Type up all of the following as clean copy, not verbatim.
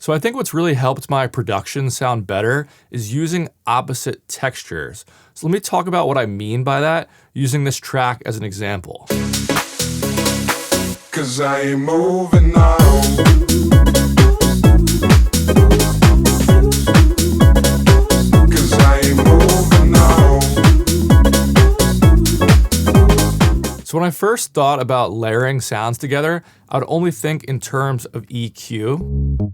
So I think what's really helped my production sound better is using opposite textures. So let me talk about what I mean by that using this track as an example. 'Cause I ain't moving now. So when I first thought about layering sounds together, I would only think in terms of EQ.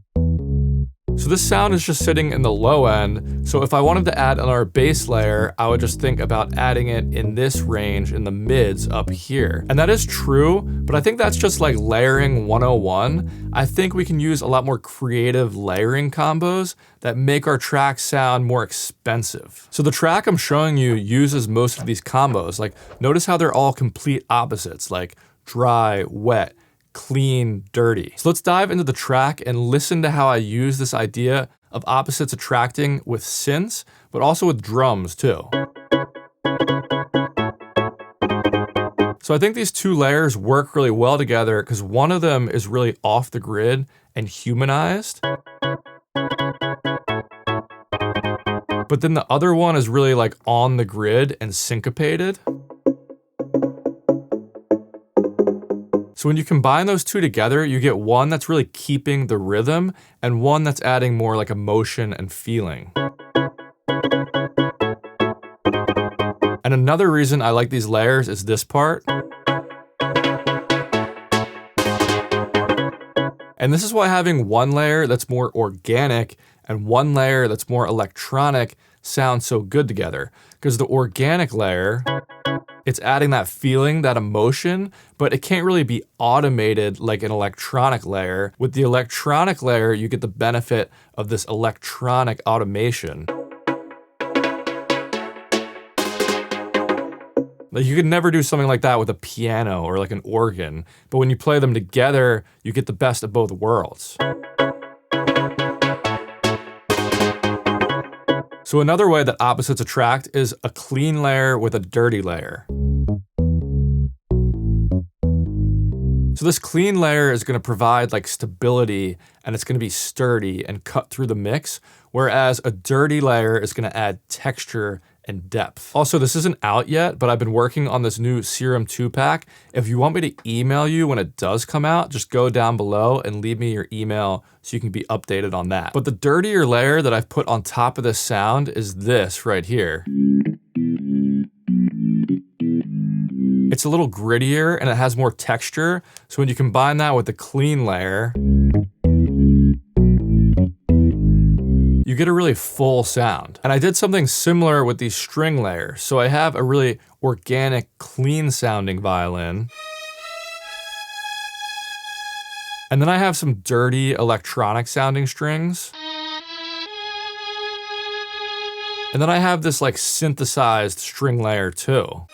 So this sound is just sitting in the low end, so if I wanted to add another bass layer, I would just think about adding it in this range in the mids up here. And that is true, but I think that's just like layering 101. I think we can use a lot more creative layering combos that make our tracks sound more expensive. So the track I'm showing you uses most of these combos. Like, notice how they're all complete opposites, like dry, wet, clean, dirty. So let's dive into the track and listen to how I use this idea of opposites attracting with synths, but also with drums too. So I think these two layers work really well together because one of them is really off the grid and humanized. But then the other one is really like on the grid and syncopated. So when you combine those two together, you get one that's really keeping the rhythm and one that's adding more like emotion and feeling. And another reason I like these layers is this part. And this is why having one layer that's more organic and one layer that's more electronic sounds so good together. Because the organic layer, it's adding that feeling, that emotion, but it can't really be automated like an electronic layer. With the electronic layer, you get the benefit of this electronic automation. Like, you could never do something like that with a piano or like an organ, but when you play them together, you get the best of both worlds. So another way that opposites attract is a clean layer with a dirty layer. So this clean layer is going to provide like stability and it's going to be sturdy and cut through the mix, whereas a dirty layer is going to add texture and depth. Also, this isn't out yet, but I've been working on this new Serum 2-pack. If you want me to email you when it does come out, just go down below and leave me your email so you can be updated on that. But the dirtier layer that I've put on top of this sound is this right here. It's a little grittier and it has more texture. So when you combine that with the clean layer, you get a really full sound. And I did something similar with these string layers. So I have a really organic, clean sounding violin. And then I have some dirty electronic sounding strings. And then I have this like synthesized string layer too.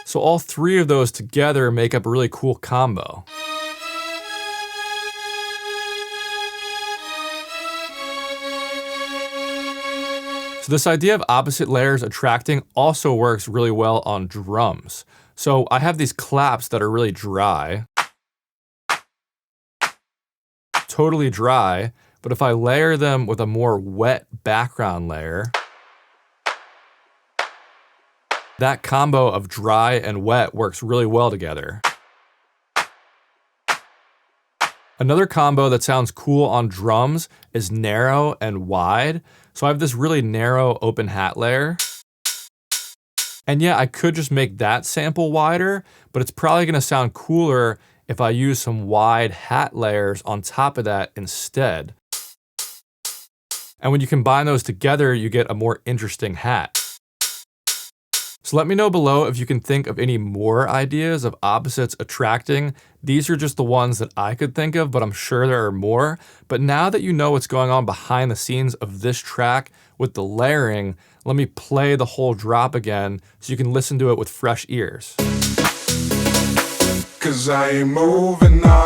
So all three of those together make up a really cool combo. So this idea of opposite layers attracting also works really well on drums. So I have these claps that are really dry. Totally dry, but if I layer them with a more wet background layer, that combo of dry and wet works really well together. Another combo that sounds cool on drums is narrow and wide. So I have this really narrow open hat layer. And yeah, I could just make that sample wider, but it's probably gonna sound cooler if I use some wide hat layers on top of that instead. And when you combine those together, you get a more interesting hat. So let me know below if you can think of any more ideas of opposites attracting. These are just the ones that I could think of, but I'm sure there are more. But now that you know what's going on behind the scenes of this track with the layering, let me play the whole drop again so you can listen to it with fresh ears. 'Cause I ain't moving now.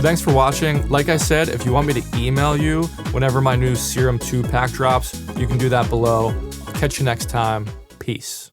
So thanks for watching. Like I said, if you want me to email you whenever my new Serum 2 pack drops, you can do that below. I'll catch you next time. Peace.